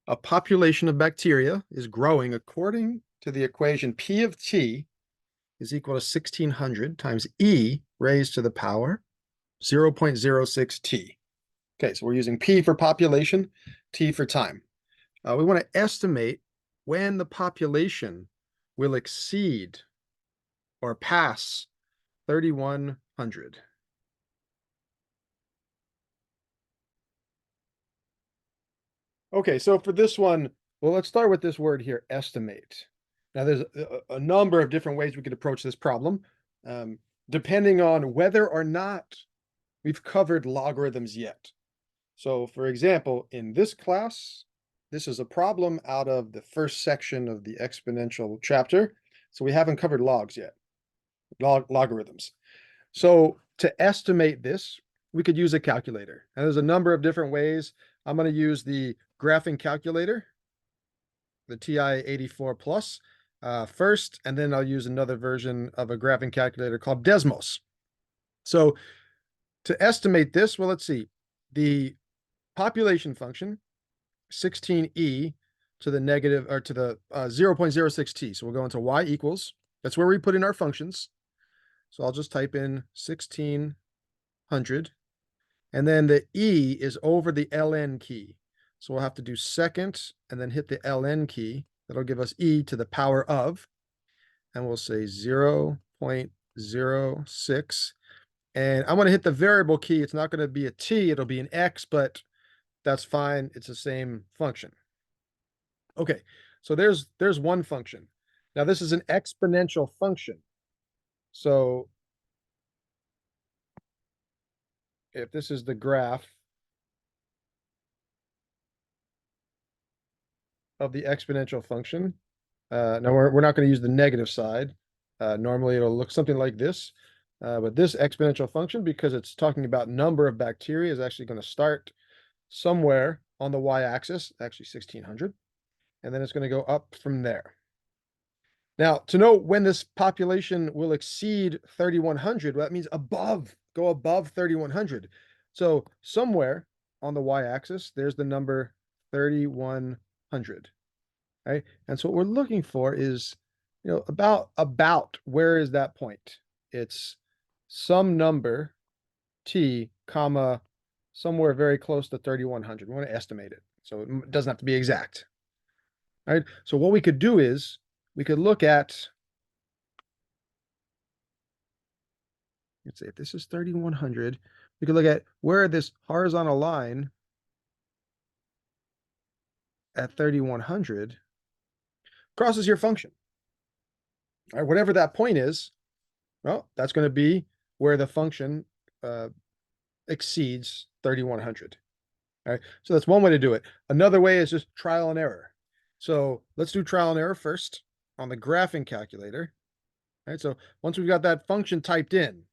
A population of bacteria is growing according to the equation P of T is equal to 1600 times E raised to the power 0.06 T. Okay, so we're using P for population, T for time. We want to estimate when the population will exceed or pass 3100. Okay, so for this one, well, let's start with this word here, estimate. Now, there's a number of different ways we could approach this problem, um, depending on whether or not we've covered logarithms yet. So, for example, in this class, this is a problem out of the first section of the exponential chapter. So we haven't covered logs yet, logarithms. So to estimate this, we could use a calculator. And there's a number of different ways. I'm going to use the graphing calculator, the TI-84 Plus, first, and then I'll use another version of a graphing calculator called Desmos. So to estimate this, well, let's see. The population function, 16e to the negative, or to the 0.06t. So we'll go into y equals, that's where we put in our functions. So I'll just type in 1600. And then the E is over the ln key. So we'll have to do second and then hit the ln key. That'll give us E to the power of. And we'll say 0.06. And I'm going to hit the variable key. It's not going to be a T, it'll be an X, but that's fine. It's the same function. Okay, so there's one function. Now this is an exponential function. So if this is the graph of the exponential function, now we're not going to use the negative side. Normally it'll look something like this. But this exponential function, because it's talking about number of bacteria, is actually going to start somewhere on the y-axis, actually 1600, and then it's going to go up from there. Now, to know when this population will exceed 3100, well, that means go above 3100. So somewhere on the y-axis, there's the number 3100, right? And so what we're looking for is, about where is that point? It's some number t, comma, somewhere very close to 3100. We want to estimate it. So it doesn't have to be exact. All right. So what we could do is we could look at, let's say if this is 3100, we could look at where this horizontal line at 3100 crosses your function. All right, whatever that point is, well, that's going to be where the function exceeds 3100. All right, so that's one way to do it. Another way is just trial and error. So let's do trial and error first on the graphing calculator. All right, so once we've got that function typed in,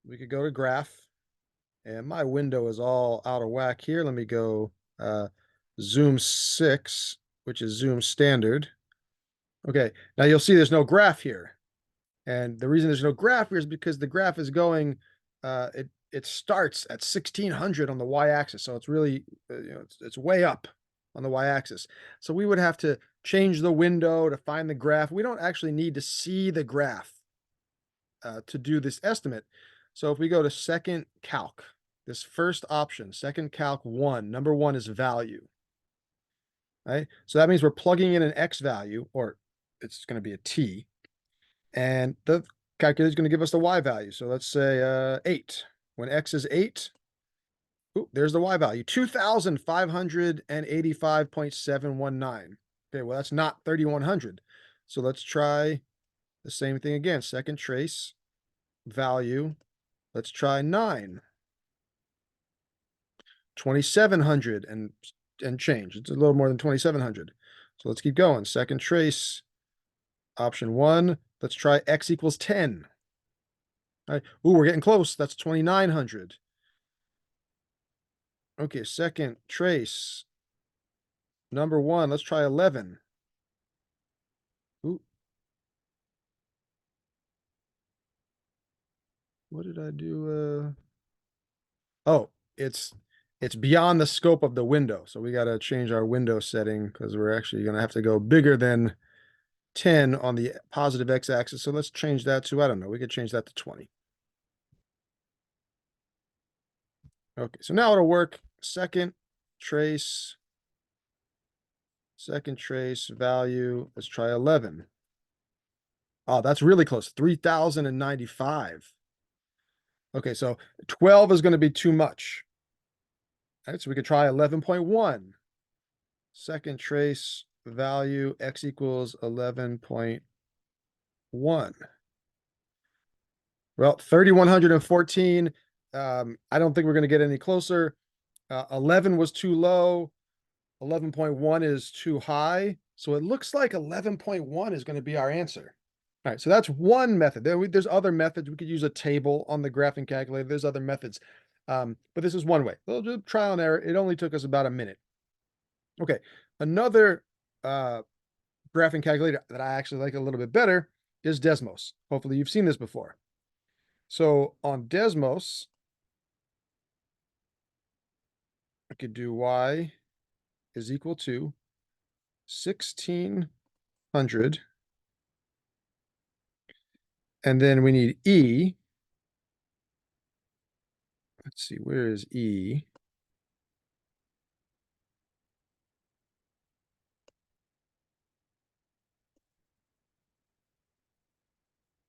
we could go to graph, and my window is all out of whack here. Let me go zoom 6, which is zoom standard. Okay, now you'll see there's no graph here. And the reason there's no graph here is because the graph is going, it starts at 1600 on the y-axis. So it's really, it's way up on the y-axis. So we would have to change the window to find the graph. We don't actually need to see the graph to do this estimate. So if we go to second calc, this first option, second calc 1, number 1 is value. Right? So that means we're plugging in an x value, or it's going to be a t, and the calculator is going to give us the y value. So let's say 8. When x is 8, ooh, there's the y value, 2,585.719. Okay, well, that's not 3,100. So let's try the same thing again. Second trace, value. Let's try 9. 2,700 and change. It's a little more than 2,700. So let's keep going. Second trace, option 1. Let's try x equals 10. All right. Ooh, we're getting close. That's 2,900. Okay, second trace, number 1. Let's try 11. Ooh. What did I do? Oh, it's it's beyond the scope of the window. So we got to change our window setting because we're actually going to have to go bigger than 10 on the positive x-axis. So let's change that to, I don't know, we could change that to 20. Okay, so now it'll work. Second trace value. Let's try 11. Oh, that's really close. 3,095. Okay, so 12 is going to be too much. All right, so we could try 11.1. Second trace value, x equals 11.1. Well, 3,114. I don't think we're going to get any closer. 11 was too low. 11.1 is too high. So it looks like 11.1 is going to be our answer. All right, so that's one method. There's other methods. We could use a table on the graphing calculator. There's other methods. But this is one way. We'll do trial and error. It only took us about a minute. Okay, another graphing calculator that I actually like a little bit better is Desmos. Hopefully you've seen this before. So on Desmos, I could do y is equal to 1,600. And then we need e. Let's see, where is e?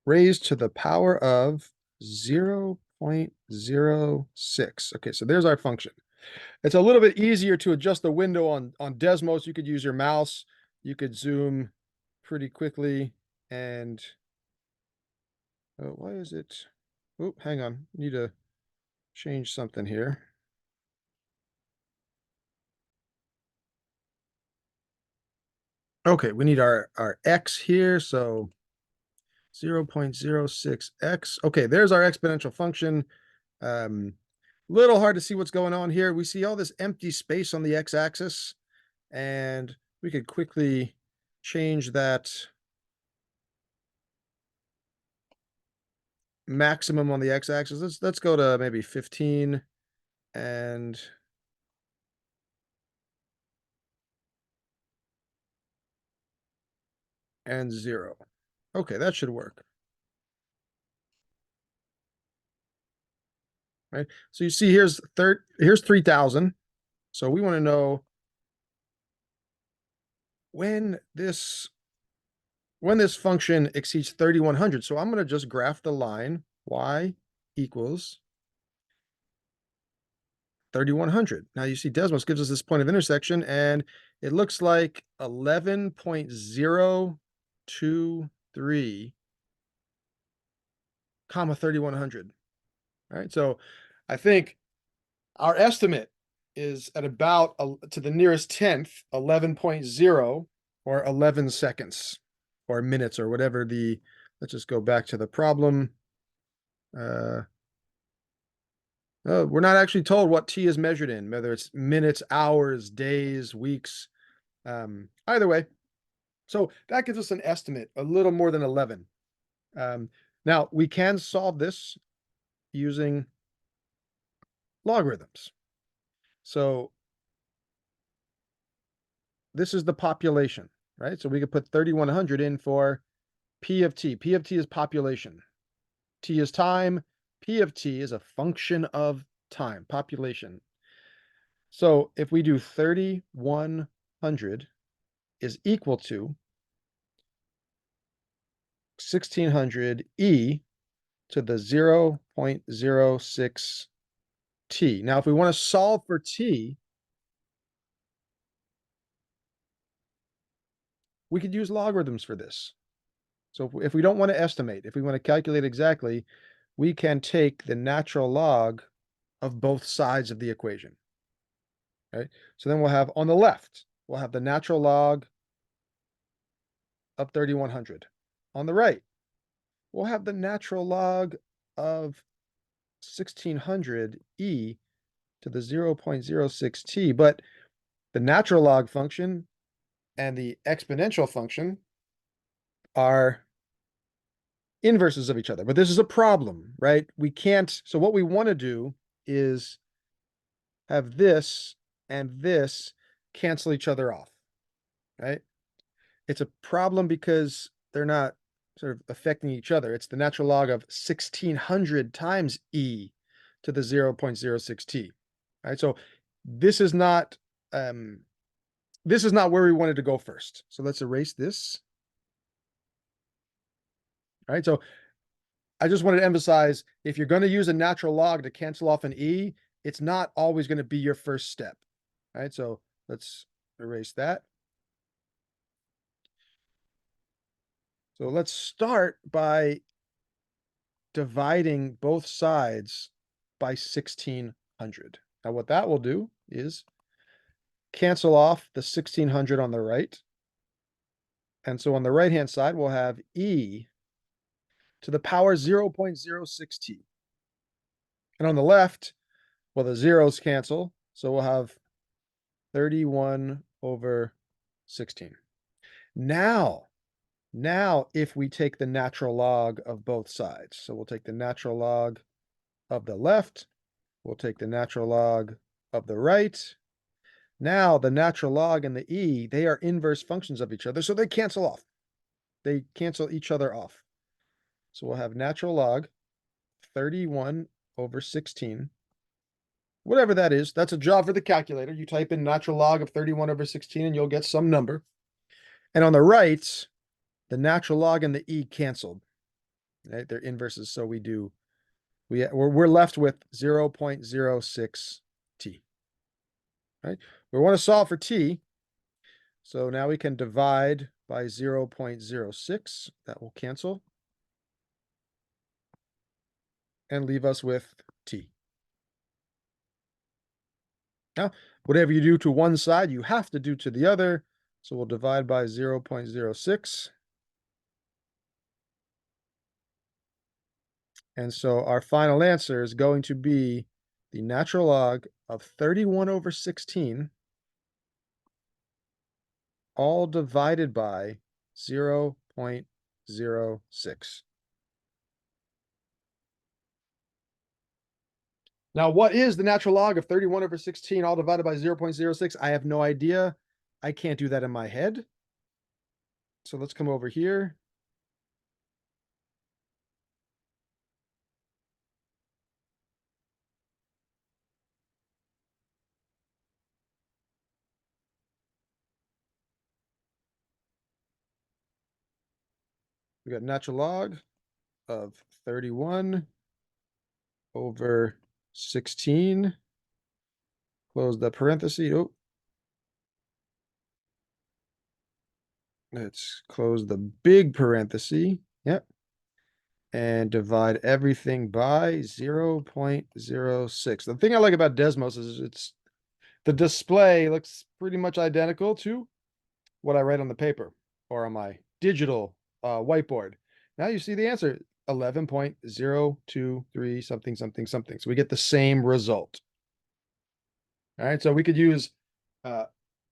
Raised to the power of 0.06. Okay, so there's our function. It's a little bit easier to adjust the window on Desmos. You could use your mouse. You could zoom pretty quickly. And why is it? Oh, hang on. Need to change something here. Okay, we need our x here. So 0.06x. Okay, there's our exponential function. Little hard to see what's going on here. We see all this empty space on the x-axis, and we could quickly change that maximum on the x-axis. Let's go to maybe 15 and 0. Okay, that should work. Right? So you see here's 3,000. So we want to know when this function exceeds 3,100. So I'm going to just graph the line y equals 3,100. Now you see Desmos gives us this point of intersection, and it looks like 11.023 comma 3,100. All right, so I think our estimate is at about to the nearest tenth, 11.0 or 11 seconds or minutes or whatever let's just go back to the problem. We're not actually told what t is measured in, whether it's minutes, hours, days, weeks. Either way, so that gives us an estimate, a little more than 11. Now, we can solve this using logarithms. So this is the population, right? So we could put 3,100 in for P of t. P of t is population. T is time. P of t is a function of time, population. So if we do 3,100 is equal to 1,600 e to the 0.06 t. Now, if we want to solve for t, we could use logarithms for this. So if we don't want to estimate, if we want to calculate exactly, we can take the natural log of both sides of the equation. Right? So then we'll have on the left, we'll have the natural log of 3,100. On the right, we'll have the natural log of 1,600 e to the 0.06 t. But the natural log function and the exponential function are inverses of each other. But this is a problem, right? We can't. So what we want to do is have this and this cancel each other off, right? It's a problem because they're not sort of affecting each other. It's the natural log of 1600 times e to the 0.06t, right? So this is not um, this is not where we wanted to go first. So let's erase this. All right. So I just wanted to emphasize, if you're going to use a natural log to cancel off an e, it's not always going to be your first step. All right. So let's erase that. So let's start by dividing both sides by 1600. Now what that will do is cancel off the 1600 on the right. And so on the right-hand side, we'll have e to the power 0.06t. And on the left, well, the zeros cancel. So we'll have 31 over 16. Now, if we take the natural log of both sides, so we'll take the natural log of the left, we'll take the natural log of the right. Now, the natural log and the e, they are inverse functions of each other, so they cancel off. They cancel each other off. So we'll have natural log 31 over 16. Whatever that is, that's a job for the calculator. You type in natural log of 31 over 16 and you'll get some number. And on the right, the natural log and the e canceled. Right? They're inverses, so we're left with 0.06t. Right? We want to solve for t. So now we can divide by 0.06. That will cancel and leave us with t. Now, whatever you do to one side, you have to do to the other. So we'll divide by 0.06. And so our final answer is going to be the natural log of 31 over 16, all divided by 0.06. Now, what is the natural log of 31 over 16 all divided by 0.06? I have no idea. I can't do that in my head. So let's come over here. We got natural log of 31 over 16. Close the parenthesis. Oh. Let's close the big parenthesis. Yep. And divide everything by 0.06. The thing I like about Desmos is the display looks pretty much identical to what I write on the paper or on my digital whiteboard. Now you see the answer, 11.023 something, something, something. So we get the same result. All right, so we could use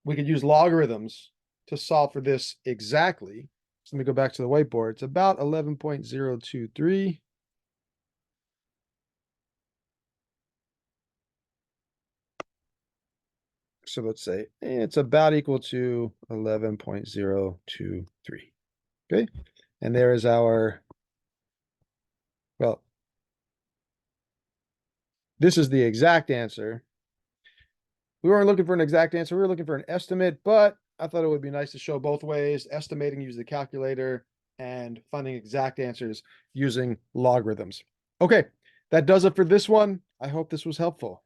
logarithms to solve for this exactly. So let me go back to the whiteboard. It's about 11.023. So let's say it's about equal to 11.023. Okay. And there is our, well, this is the exact answer. We weren't looking for an exact answer. We were looking for an estimate, but I thought it would be nice to show both ways, estimating using the calculator and finding exact answers using logarithms. Okay, that does it for this one. I hope this was helpful.